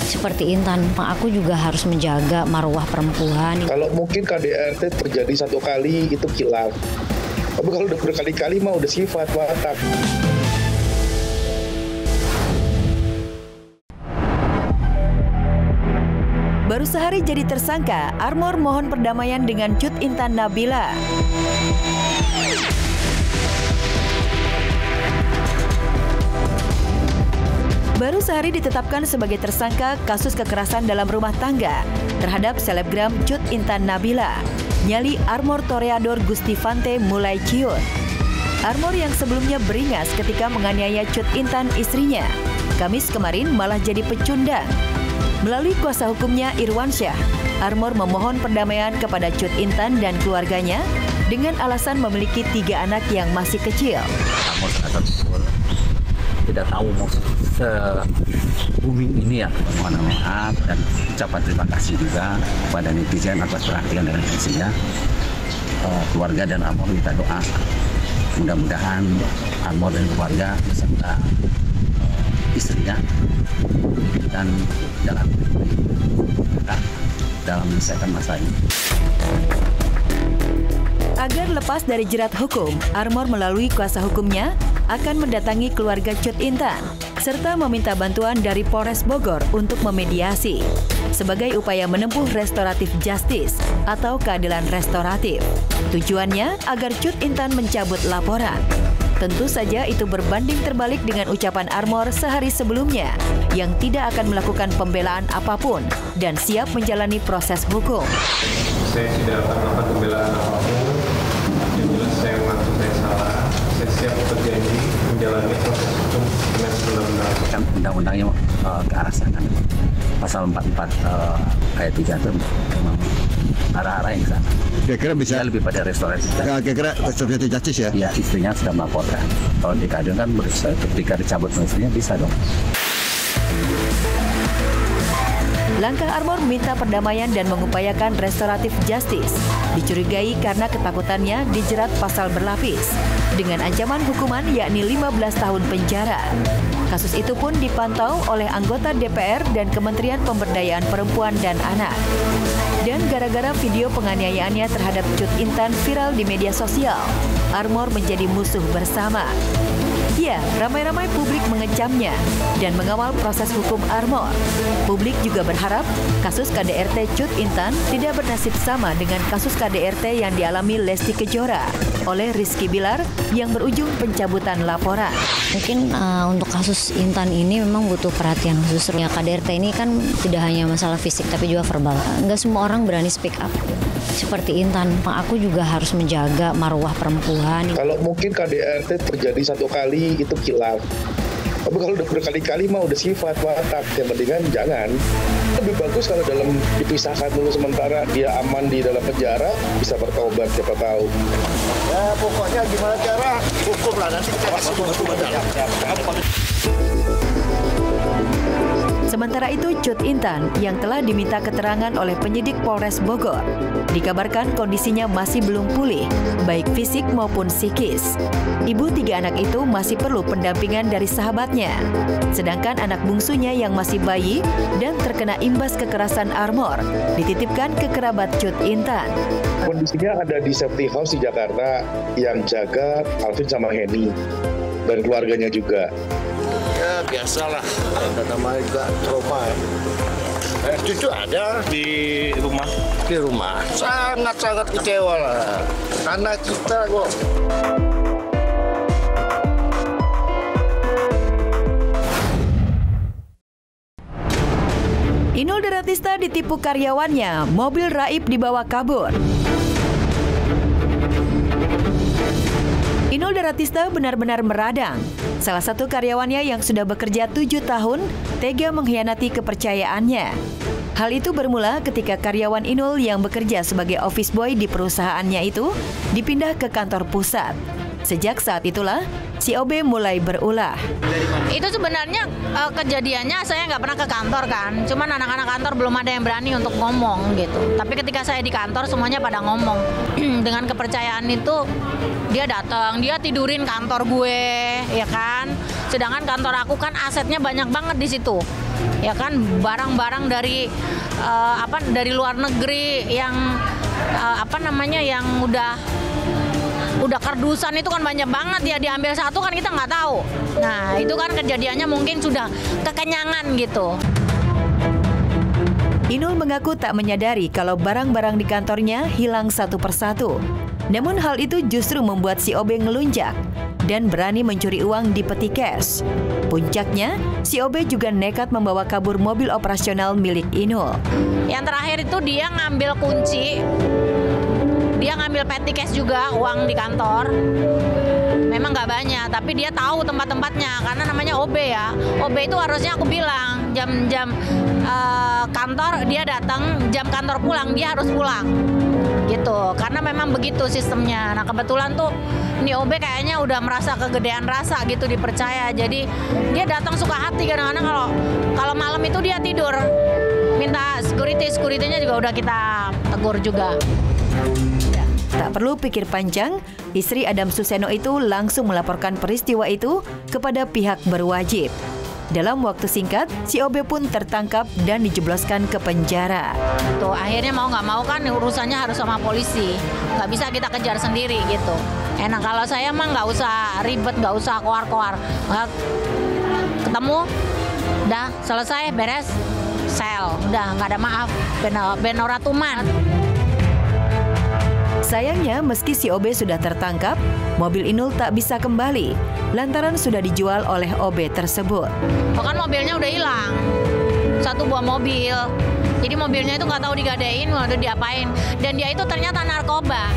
seperti Intan. Aku juga harus menjaga marwah perempuan. Kalau mungkin KDRT terjadi satu kali itu kilaf. Tapi kalau udah berkali-kali mah udah sifat watak. Baru sehari jadi tersangka, Armor mohon perdamaian dengan Cut Intan Nabila. Baru sehari ditetapkan sebagai tersangka kasus kekerasan dalam rumah tangga terhadap selebgram Cut Intan Nabila. Nyali Armor Toreador Gustivante mulai ciut. Armor yang sebelumnya beringas ketika menganiaya Cut Intan istrinya, Kamis kemarin malah jadi pecundang. Melalui kuasa hukumnya Irwansyah, Armor memohon perdamaian kepada Cut Intan dan keluarganya dengan alasan memiliki 3 anak yang masih kecil. Armor sadar betul, tidak tahu mau se-booming ini ya, mohon maaf dan ucapan terima kasih juga kepada netizen atas perhatian dan atensinya. Keluarga dan Armor minta doa, mudah-mudahan Armor dan keluarga beserta istrinya dan dalam menyelesaikan masalah ini. Agar lepas dari jerat hukum, Armor melalui kuasa hukumnya akan mendatangi keluarga Cut Intan serta meminta bantuan dari Polres Bogor untuk memediasi sebagai upaya menempuh restoratif justice atau keadilan restoratif. Tujuannya agar Cut Intan mencabut laporan. Tentu saja itu berbanding terbalik dengan ucapan Armor sehari sebelumnya yang tidak akan melakukan pembelaan apapun dan siap menjalani proses hukum. Saya tidak akan melakukan pembelaan apapun. Yang jelas saya mengaku saya salah. Saya siap berjanji menjalani proses hukum dengan sebenar-benarnya. Kan undang-undangnya ke arah sana. Pasal 44 ayat 3 itu memang arah-arah yang sana. Kira-kira bisa lebih pada restoratif. Kira-kira restoratif justice ya? Ya, istrinya sudah melaporkan. Kalau di keadilan kan ketika dicabut istrinya bisa dong. Langkah Armor minta perdamaian dan mengupayakan restoratif justice dicurigai karena ketakutannya dijerat pasal berlapis dengan ancaman hukuman yakni 15 tahun penjara. Kasus itu pun dipantau oleh anggota DPR dan Kementerian Pemberdayaan Perempuan dan Anak. Dan gara-gara video penganiayaannya terhadap Cut Intan viral di media sosial, Armor menjadi musuh bersama. Ya, ramai-ramai publik mengecamnya dan mengawal proses hukum Armor. Publik juga berharap kasus KDRT Cut Intan tidak bernasib sama dengan kasus KDRT yang dialami Lesti Kejora oleh Rizky Bilar yang berujung pencabutan laporan. Mungkin untuk kasus Intan ini memang butuh perhatian khusus. Ya, KDRT ini kan tidak hanya masalah fisik tapi juga verbal. Nggak semua orang berani speak up. Seperti Intan, aku juga harus menjaga marwah perempuan. Kalau mungkin KDRT terjadi satu kali itu kilaf. Tapi kalau udah berkali-kali mah udah sifat watak. Yang mendingan jangan. Lebih bagus kalau dalam dipisahkan dulu sementara dia aman di dalam penjara, bisa bertobat siapa tahu. Ya pokoknya gimana cara hukum lah nanti kita kasih hukum dalam. Sementara itu, Cut Intan yang telah diminta keterangan oleh penyidik Polres Bogor dikabarkan kondisinya masih belum pulih, baik fisik maupun psikis. Ibu 3 anak itu masih perlu pendampingan dari sahabatnya. Sedangkan anak bungsunya yang masih bayi dan terkena imbas kekerasan Armor dititipkan ke kerabat Cut Intan. Kondisinya ada di safety house di Jakarta yang jaga Alvin sama Henny dan keluarganya juga. Ya biasalah, ada namanya juga trauma ya. Cucu ada Di rumah. di rumah, sangat-sangat kecewa lah. Karena kita kok Inul Daratista ditipu karyawannya, mobil raib dibawa kabur. Inul Daratista benar-benar meradang. Salah satu karyawannya yang sudah bekerja 7 tahun tega mengkhianati kepercayaannya. Hal itu bermula ketika karyawan Inul yang bekerja sebagai office boy di perusahaannya itu dipindah ke kantor pusat. Sejak saat itulah, si OB mulai berulah. Itu sebenarnya kejadiannya saya nggak pernah ke kantor kan. Cuman anak-anak kantor belum ada yang berani untuk ngomong gitu. Tapi ketika saya di kantor semuanya pada ngomong. Dengan kepercayaan itu dia datang, dia tidurin kantor gue, ya kan. Sedangkan kantor aku kan asetnya banyak banget di situ. Ya kan, barang-barang dari dari luar negeri yang yang udah kardusan itu kan banyak banget ya, diambil satu kan kita nggak tahu. Nah itu kan kejadiannya mungkin sudah kekenyangan gitu. Inul mengaku tak menyadari kalau barang-barang di kantornya hilang satu persatu. Namun hal itu justru membuat si OB ngelunjak dan berani mencuri uang di peti cash. Puncaknya, si OB juga nekat membawa kabur mobil operasional milik Inul. Yang terakhir itu dia ngambil kunci, dia ngambil peti cash juga, uang di kantor. Memang nggak banyak, tapi dia tahu tempat-tempatnya karena namanya OB ya. OB itu harusnya aku bilang jam-jam kantor dia datang, jam kantor pulang dia harus pulang. Gitu, karena memang begitu sistemnya. Nah kebetulan tuh ini OB kayaknya udah merasa kegedean rasa gitu, dipercaya. Jadi dia datang suka hati kadang-kadang kalau malam itu dia tidur. Minta security-nya juga udah kita tegur juga. Tak perlu pikir panjang, istri Adam Suseno itu langsung melaporkan peristiwa itu kepada pihak berwajib. Dalam waktu singkat, si OB pun tertangkap dan dijebloskan ke penjara. Tuh, akhirnya mau nggak mau kan urusannya harus sama polisi. Nggak bisa kita kejar sendiri gitu. Enak kalau saya mah nggak usah ribet, nggak usah koar-koar. Ketemu, udah selesai, beres, sel. Udah nggak ada maaf, ben ora tuman. Sayangnya, meski si OB sudah tertangkap, mobil Inul tak bisa kembali lantaran sudah dijual oleh OB tersebut. Bahkan mobilnya udah hilang, satu buah mobil. Jadi mobilnya itu nggak tahu digadein, udah diapain. Dan dia itu ternyata narkoba.